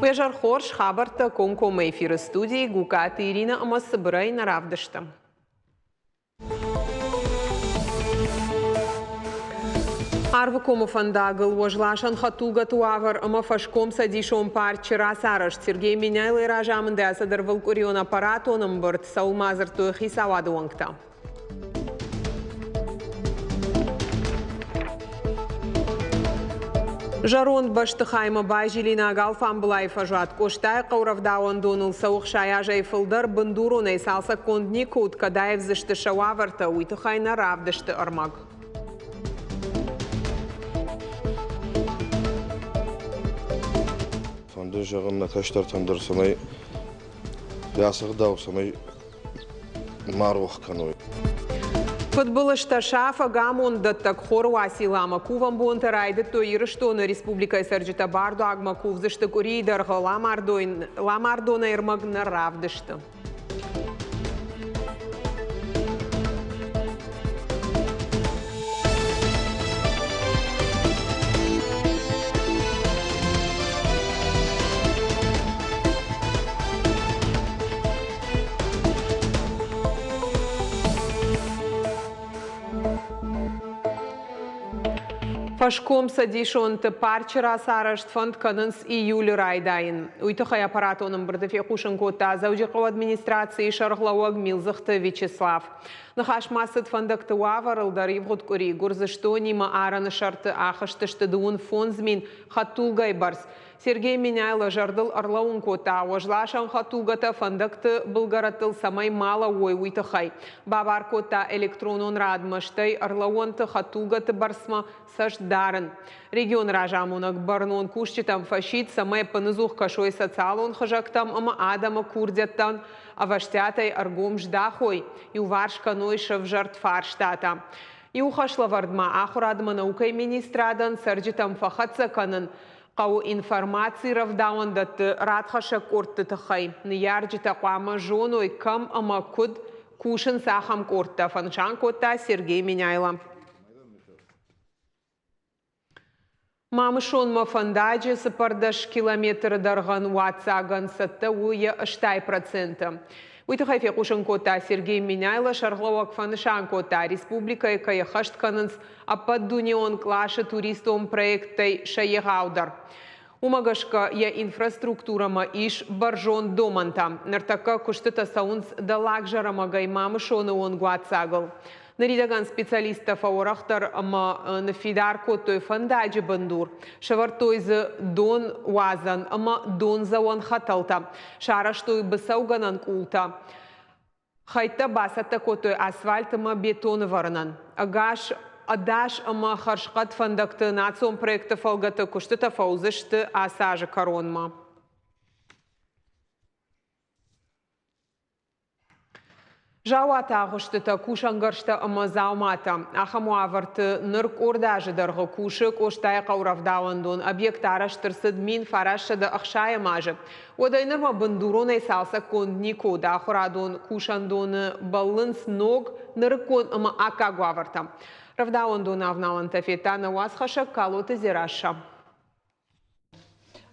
Уяжар хорш хабарта конком эфиры студии Гукаты Ирина Амасыбырай наравдышты. Арвакому фандагл вожлашан хатулга туавар ама фашком садишом парчера сараш Сергей Миняйлы ражамынды асадар валкурион аппарат оным бұрт саулмазыр туихи савады оңкта. Жарон баштыхайма байжилина галфан былай фажат. Коштай қауравдауан доныл сауық шаяжай фылдар бындуруны салса кондни код кадаев зышты шауаварта уйтыхайна равдышты армаг. Фанды жағымна таштар тандыр санай ясығдау санай марух каной. Футболышта шафа гамон даттак хорваси лама кувам бонтарайды то ирыштоны республика сәрджіта барду агма кувзышты куридарға ламардона ирмагна равдышты. Фашком садишон ты парчера сарашт фонд канынс июль райдайын. Уйтыхай аппаратоным бірдіфе қушын кота заужиқов администрации шарғлауаг Милзыхты Вячеслав. Нахаш масыд фондакты уаварылдар евгуд кури гурзышто нима араны шарты ахыштышты дуын фонзмин хаттулгай барс. Сергей Миняйлы жардыл арлауын кота, ожлашан хатулгата фондакты бұлгаратыл самай мала ой уйтыхай. Бабар кота электронон радмыштай арлауынты хатулгаты барсма сашдарын. Регион ражамунак барнон кушчитам фашит самай панызух кашой социалон хажактам ама адама курдяттан, а ваштятай аргом ждахой и уваршка нойша в жартфарштата. И ухашлавардма ахурадма наукай министрадан сарджитам фахатса канын. Қау информации равдауан даты радхаша корты тахай. Ниярджита қуама жоной кам ама куд кушын сахам корта. Фаншан кота Сергей Миняйлы. Мамышон мафандаджи сапардаш километр дарган уатсаган сатта уя 4%. Уйтыхай фекушын кота Сергей Миняйлы шарглауак фаншан кота республика экая хаштканынс апад дунион клашы туристом проектой шаегаудар. Умагашка я инфраструктурама иш баржон доманта. Нартака куштыта саунс далакжара магай мамышоны он гуатсагал. Наридаган специалистов аурахтар ама нафидар котой фандаджи бандур. Шавартойзы дон уазан ама дон зауан хаталта. Шараштой басауганан култа. Хайта басата котой асфальт ама бетон варнан. Агаш адаш ама харшкат фандакты национ проекта фалгата куштыта фаузышты асажы коронма. Жауата ағыштыта кушангаршта ама заумата. Ахаму аварты нырк ордажы дарғы кушы коштай қауравдауандон объект араштырсыд мин фарашыда ақшая мажы. Одайнырма бандуронай салса кондни кода ахурадон кушандоны балынс ног ныркон ама ака гуаварта. Равдауандон авналан тафетана уасхаша калоты зираша.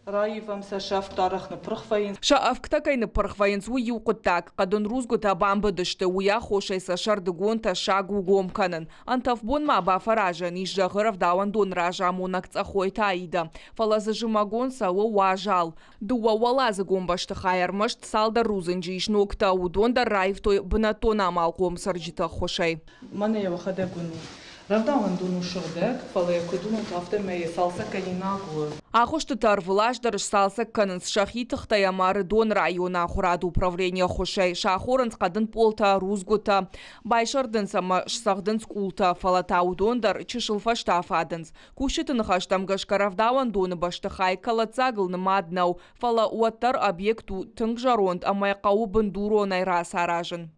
Раивам сашаф тарахны прыхвайын. Шаавктакайны прыхвайын зуи уқыттак. Қадын рузгута бамбыдышты уя хошай сашарды гонта шагу гомканын. Антавбон ма бафаража нижа гыравдауан дон ража монак цахой таида. Фалазы жымагон салы уажал. Дуа уалазы гомбашты хайармашт салда рузынжи ишнокта удонда раив той бынатона малком сарджита хошай. Мане я вахада гуни. Равдауан дону шырдак, фалая кудуну тафты мэй салса калинагу. Ахошты тарвылаш дарыш салса канынс шахитых таямары дон района ахурады управления хошай. Шахорынс қадын полта рузгута. Байшардын сама шсахдын скулта фалата удондар чышылфаш тафадынс. Кушытын хаштамгашка равдауан доны башты хай калацагылны маднау. Фала уаттар объекту тынг жаронд амай қау бындуро найра саражын.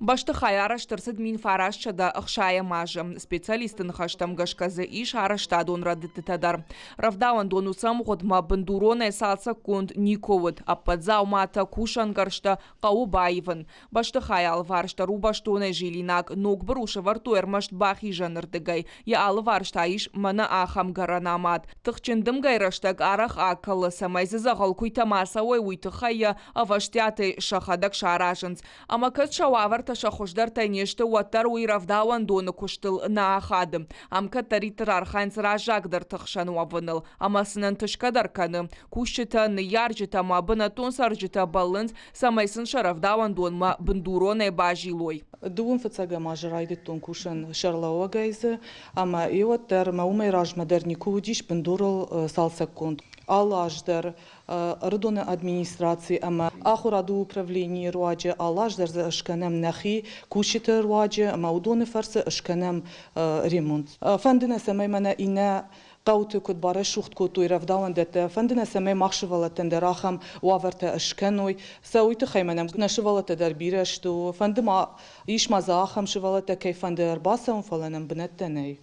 Башты араштырсыд мин фарашчада ықшая мажы. Специалистын хаштам гашказы иш араштадон радыттадар. Равдаван донусам ғодма бандуроне салса кунд Никовыд. Аппадзау мата кушангаршта Қаубаевын. Башты алваршта рубаштоне жилинак ногбыр ушавартуэр машт бахи жанырдыгай. Я алваршта иш мана ахам гаранамат. Тықчындым гайраштаг арах акылы самайзы зағал куйтамаса ой уйтықая аваштяты шахадак шаражынц. Амакат шауаварта шахушдар тайнешты уаттар уйравдауан доны куштыл на ахадым. Амка таритыр архайнц ражагдар тықшану авыныл. Амасынан тышкадар каны. Кушчыта ныяржыта мабына тонсаржыта балынц самайсын шаравдауан донма бандуроне бажилой. Дуун фыцага мажырайды тон кушан шарлауа гайзы, ама иоттар маумай ражмадар никудиш бандурал салсакунд. Алаждар, рыдоны администрации, ама ахураду управление руаджи, алаждар за ышканам нахи, кушиты руаджи, ама удоны фарсы ышканам ремонт. Фандына самай мана ина قوتو كد بارش شوخت كوتو يرفداون دت فندنا سمي مخشوالة تندراخم وافرت اشكنوي سويت خيمنم نشوالة تدر بيرشتو فندما يش مزاخم شوالة كيف فندر باسم فلانم بنتني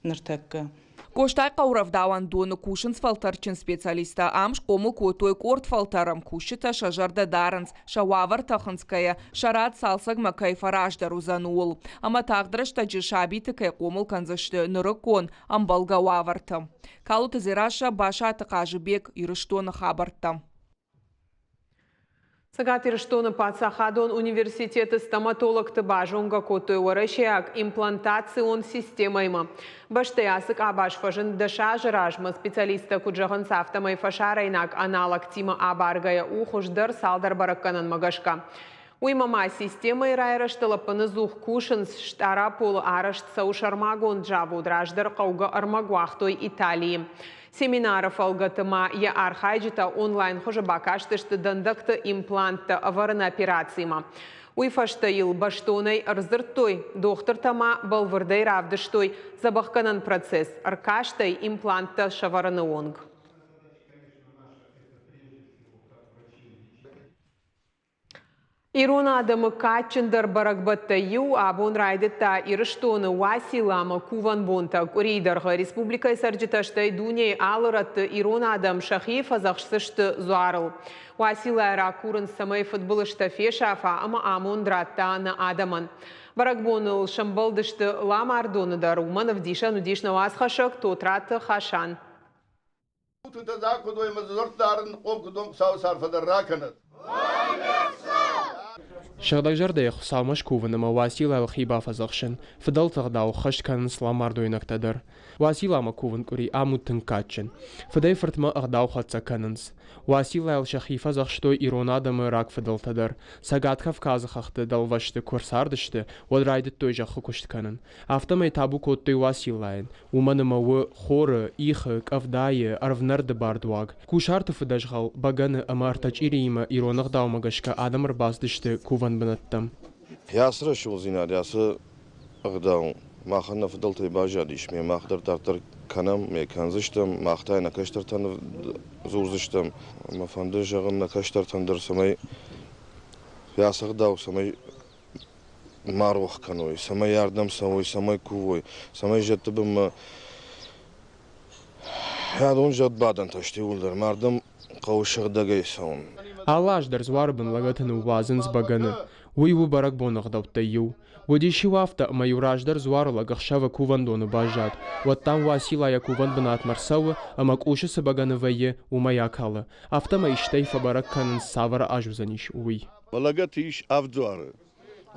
نرتك Коштай қауравдауан доны кушынс фалтарчын специалиста амш қомыл көтой корт фалтарам кушыта шажарда дарынс, шававар тахынская, шарат салсаг макай фараждар узануыл. Ама тағдырышта жишабиті кай қомыл канзышты нұры кон амбалга ваварты. Калу тазираша баша тықажыбек ирыштоны хабарты. Сагат ирыштоны Патсахадон университеты стоматологты бажонга котой уарашияк имплантацион системайма. Башты асык абаш фажын даша жыражмы специалиста куджағын сафтамай фашарайнак аналог тима абаргая ухуждар салдар баракканан магашка. Уймама система ирайраштыла панызух кушынс штара полы арашт саушармагон джаву драждар қауға армагуахтой Италии. Семинаров алгатыма я архайджита онлайн хожа бакаштышты дандакты имплантты аварына операцияма. Уйфашты ил баштонай арзырттой, доктор тама балвырдай равдыштой забахканан процесс, аркаштай имплантты шаварыны онг. Ирона адамы качындар баракбатта ю, абон райдетта ирыштоны василама куван бонта курейдарға республика сарджиташтай дуне алыратты Ирона адам шахи фазақшсышты зуарыл. Василайра курын самай футболышта фешафа, ама амондратта на адаман. Баракбоныл шамбалдышты ламардоныдар уманов дишан удишна васхашак тотратты хашан. شغدك جردي خصامش كوفن واسيلة الخيبة فزخشن فضل تغداو خش كان سلامار دوينك تدر واسيلة ما كوفن كوري آمو تنكاتشن فداي فرتما اغداو خدسا كاننس واسيلة الشخيفة زخشتو إيرونا دم راك فضل تدر ساقات خف كازخخت دلوشت كورساردشت ودرايدت تويجا خكشت كانن افتما يتابو كوتوي واسيلين ومنما و خور إيخك أفداي أرفنرد باردواغ كوشارت فدشغل بغن أمارتاج إيريما إيرونا غداو مغشكا آدم ربازدشت كوفن بنتم ياسر شو زينار ياسر أغداو ما خلنا فضلت باجاديش ما أقدر ترتر كنم ما كنزشتم ما أختاي نكشتر تن زورزشتم ما فندش أغن نكشتر تندر سمي ياسر أغداو سمي ماروخ كنوي سمي ياردم سوي سمي كوي سمي جت بم هذون جد بعدن تشتي ولدر مردم قوش غدقي سون علاج در زوار بن لغتن وازنز بغن ويو برك بونغ دوتيو ودي شوافتا ما يوراج در زوار لغخشاو كوفن دون باجات وتام واسيلا يا كوفن بنات مرسو اما كوش سبغن ويه وما ياكاله افتا ما يشتي فبرك كان سافر اجوزنيش وي ولغتيش افزوار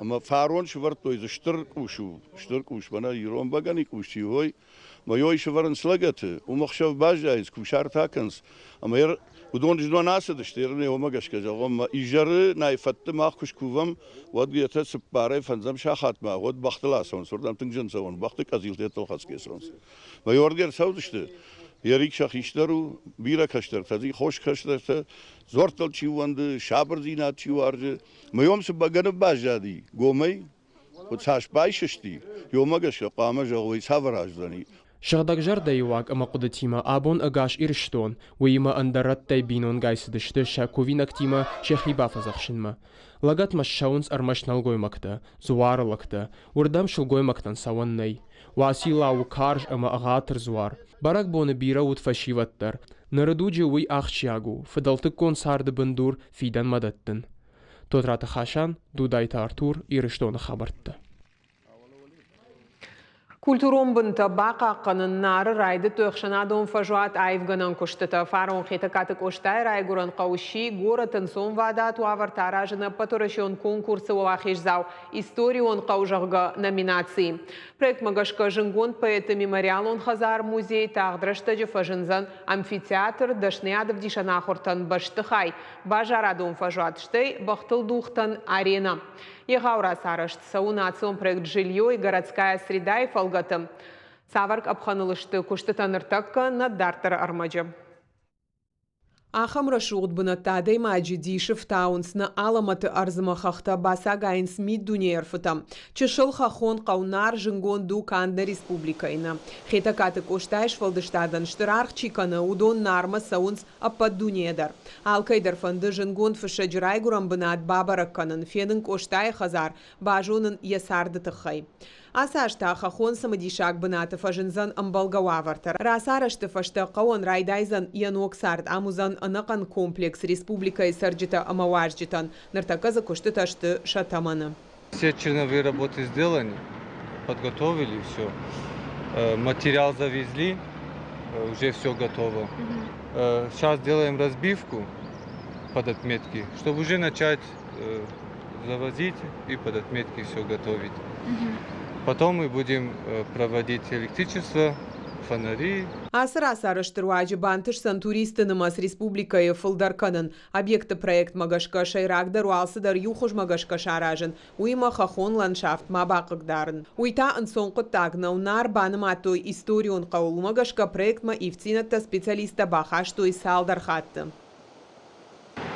اما فارون شورتو از شتركوش بنا يرون بغني كوشي هوي ما يوي شورن سلغت ومخشاو باجايز كوشار تاكنس اما ير ودون جدوا ناس دشتيرني وما قشكا جاغم إيجار نايفت ما خوش كوفم ودقيت سبارة فنزم شاخات ما ود بختلا سون سردم تنجن سون بخت كازيل تيتل خاص كيسون ما يوردير سودشت يريك شاخيشترو بيرا كشتر تزي خوش كشتر زورتل چيوند شابر زينات چيوارج ما يوم سبغن باجادي قومي وتساش بايششتي يوم قشكا قامه جاوي سافراج دني Шагдаг жардайвак ама кудатима абон агаш ирштон, уима андарат тайбинон гайсидышты шаковин актима шехиба фазахшинма. Лагат машшаунс армашналгой макта, зуарлакта, урдам шилгой мактан саваннай. Васила укарж ама агатр зуар. Барак боны бира ут фашиваттар. Нарадуджи уи ахчиагу, фадалты консарды бандур фидан мадаттын. Тотрата хашан, дудайта Артур ирштон хабартта. Kulturon bınta baqaqının narı raydı töxşanadon fajuat ayvganan kuştıta faron xita katık oştay rayguran qawşi goratın son vadat wavar tarajına patorasyon konkursı waxiş zav istoriyon qawjagga nominacji. Проект magashka jıngon poeta memorialon xazar muzey tağdraştacı fajınzan amfiteatr dashneadov dişanaxortan baştıxay bajaradon fajuat shtay baxtılduxtan arena. Егаура сарышт саунацион проект жилье и городская среда и фолгатым. Саварк абханылышты куштытаныртакка на дартар армаджа. Ахам рашуғд бұнаттадай маджи дишев таунсны аламаты арзымахақта баса гайнс мид дүниерфыта. Чышыл хахон қаунар жынгон ду канда республикайна. Хета катык оштайш фалдыштадан штырарх чиканы удон нарма саунс аппад дүниедар. Алкайдар фанды жынгон фышаджырай гурам бұнат бабаракканын фенінг оштай хазар бажунын ясарды тықхай. Асашта хахон самадишак быната фажынзан амбалгававартар. Расарашты фашта қауан райдайзан януоксард амузан анакан комплекс республикой сарджита амаважджитан. Нартаказа куштыташты шатаманы. Все черновые работы сделаны, подготовили все. Материал завезли, уже все готово. Сейчас делаем разбивку под отметки, чтобы уже начать завозить и под отметки все готовить. Потом мы будем проводить электричество, фонари. Асыра сарыштыруаджы бантыш сан туристынымас республикайы фылдарканын. Объекты проект магашка шайрагдар уалсыдар юхуж магашка шаражын. Уйма хахон ландшафт мабақыгдарын. Уйта ансонқы тагна унар баныматой историон қаул магашка проектма ивцинатта специалиста бахаштой салдар хатты.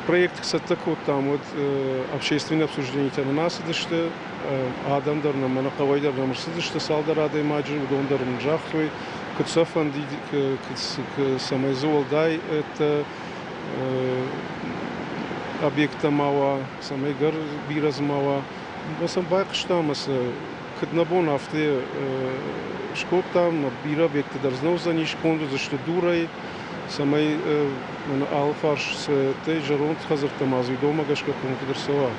Проект, кстати, вот там вот общественное обсуждение нас это что адамдар на манакавайдар на марсиды что салдарады маджи удондар мжахтвой кцафан к самайзол дай это объекта мава самайгар бираз мава басам байқштамас кднабон авте шкоп там на бира объекты дарзноза нишконду за что дурай самай алфарш с tej жарон хазар тамазы дома гашка конкурсова.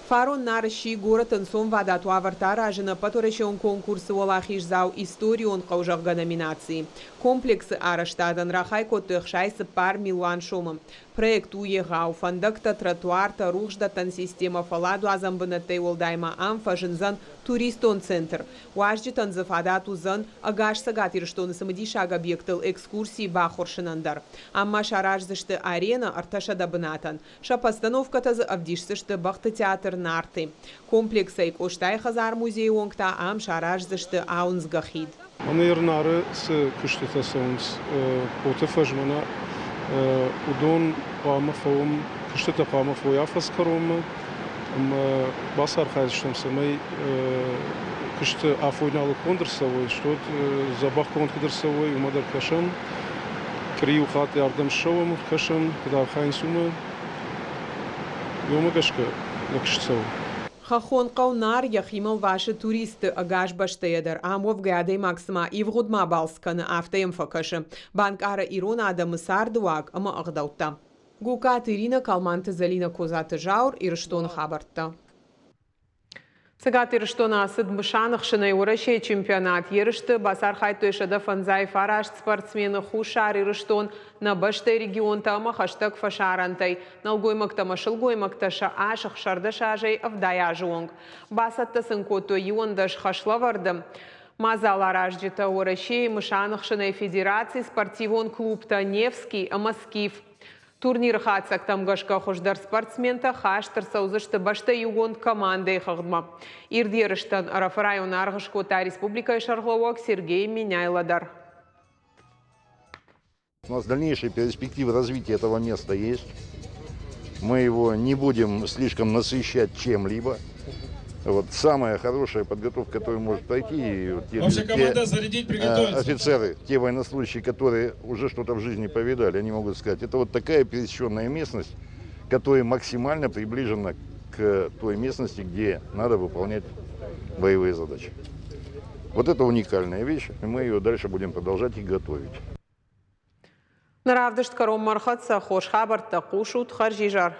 Фарон нарши город ансон вадат уавартара ажина паторешон конкурсы олахиш зау историон қаужағға номинации. Комплексы араштадан рахай котыхшайсы пар милуан шомым. Проект уегау фандакта тротуарта рухждатан система фаладу азамбынаттай олдайма амфажынзан туристон центр. Уажджитан зафадату зан агаш сагатирштоны самадишаг объектыл экскурсии бахоршинандар. Амма шаражзышты арена арташада бынатан. Шапостановката за авдишсышты бахты театр нарты. Комплексай коштай хазар музей онгта ам шаражзышты аунс гахид. Анырнары с кыштыта соунс потефажмана удон памафом кыштыта памафо яфаскаром басар хайштам самай кышты афойналы кондырсовой что забах кондырсовой умадар кашан крию хат ярдам шовым кашан когда хайнсума ёмагашка накшцов. Хахон қаунар яхимал ваши туристы агаш баштеядыр. Амов гадай максима ивгудма балсканы автоем факашы. Банк ара ирона адамы сардуак ама ағдаутта. Гукат Ирина Калманты Залина Козаты Жаур ирштон хабартта. Сагат ирштона асыд мышанық шынай урашей чемпионат ерышты басар хайтойшада фанзай фараш спортсмены хушар ирштон на баштай регионта ама хаштаг фашарантай. Налгоймакта машылгоймакта ша ашық шардашажай авдая жуонг. Басатта сынкото юондаш хашлаварды. Мазалар ажджита урашей мышанық шынай федерации спортивон клубта Невский ама Скиф. Турнир хатсак тамгашка хождар спортсмента хаштар саузышты башта югон командой хагдма. Ирдерыштан арафрайон аргышкота республика Шарлауак Сергей Миняйладар. У нас дальнейшие перспективы развития этого места есть. Мы его не будем слишком насыщать чем-либо. Вот самая хорошая подготовка, которую может пройти, и вот Общая команда зарядить, приготовиться. офицеры, те военнослужащие, которые уже что-то в жизни повидали, они могут сказать, это вот такая пересеченная местность, которая максимально приближена к той местности, где надо выполнять боевые задачи. Вот это уникальная вещь, и мы ее дальше будем продолжать и готовить. Наравдышт каром мархат са хош хабар та кушут харжижар.